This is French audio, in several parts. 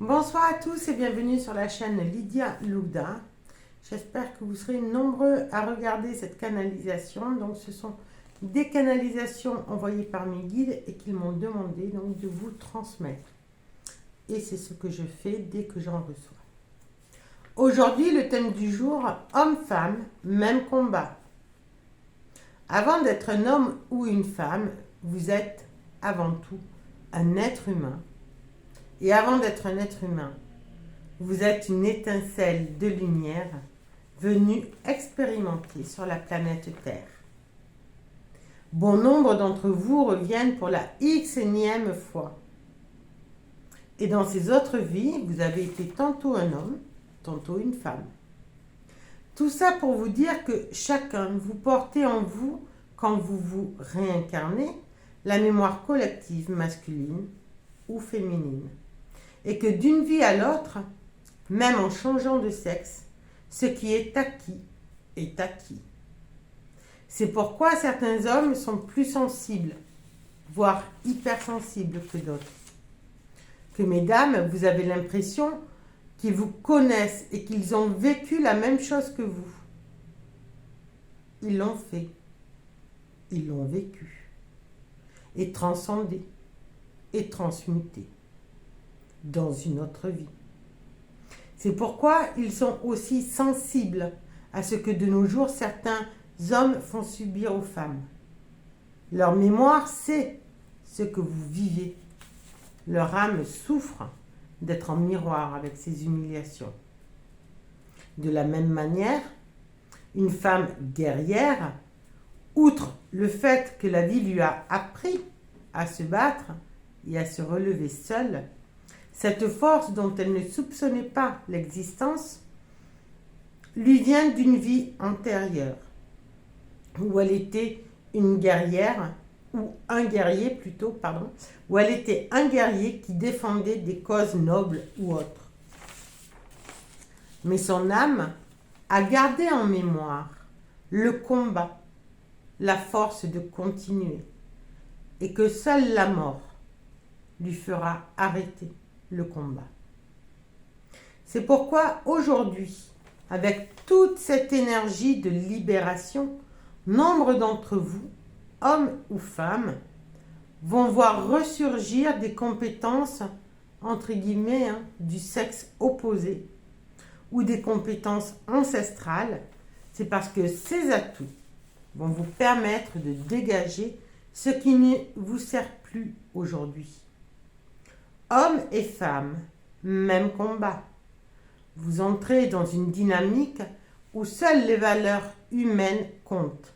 Bonsoir à tous et bienvenue sur la chaîne Lydia Louda. J'espère que vous serez nombreux à regarder cette canalisation. Donc ce sont des canalisations envoyées par mes guides et qu'ils m'ont demandé donc de vous transmettre. Et c'est ce que je fais dès que j'en reçois. Aujourd'hui, le thème du jour, homme-femme, même combat. Avant d'être un homme ou une femme, vous êtes avant tout un être humain. Et avant d'être un être humain, vous êtes une étincelle de lumière venue expérimenter sur la planète Terre. Bon nombre d'entre vous reviennent pour la Xème fois. Et dans ces autres vies, vous avez été tantôt un homme, tantôt une femme. Tout ça pour vous dire que chacun, vous portez en vous, quand vous vous réincarnez, la mémoire collective masculine ou féminine. Et que d'une vie à l'autre, même en changeant de sexe, ce qui est acquis est acquis. C'est pourquoi certains hommes sont plus sensibles, voire hypersensibles que d'autres. Que mesdames, vous avez l'impression qu'ils vous connaissent et qu'ils ont vécu la même chose que vous. Ils l'ont fait, ils l'ont vécu, et transcendé, et transmuté dans une autre vie. C'est pourquoi ils sont aussi sensibles à ce que de nos jours certains hommes font subir aux femmes. Leur mémoire sait ce que vous vivez. Leur âme souffre d'être en miroir avec ces humiliations. De la même manière, une femme guerrière, outre le fait que la vie lui a appris à se battre et à se relever seule, cette force dont elle ne soupçonnait pas l'existence lui vient d'une vie antérieure, où elle était une guerrière, ou un guerrier plutôt, où elle était un guerrier qui défendait des causes nobles ou autres. Mais son âme a gardé en mémoire le combat, la force de continuer, et que seule la mort lui fera arrêter le combat. C'est pourquoi aujourd'hui, avec toute cette énergie de libération, nombre d'entre vous, hommes ou femmes, vont voir ressurgir des compétences, entre guillemets, du sexe opposé, ou des compétences ancestrales. C'est parce que ces atouts vont vous permettre de dégager ce qui ne vous sert plus aujourd'hui. Hommes et femmes, même combat. Vous entrez dans une dynamique où seules les valeurs humaines comptent,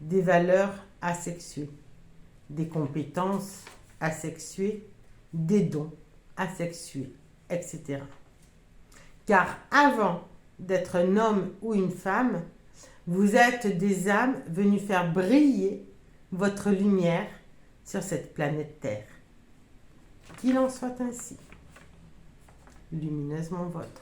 des valeurs asexuées, des compétences asexuées, des dons asexués, etc. Car avant d'être un homme ou une femme, vous êtes des âmes venues faire briller votre lumière sur cette planète Terre. Qu'il en soit ainsi. Lumineusement votre.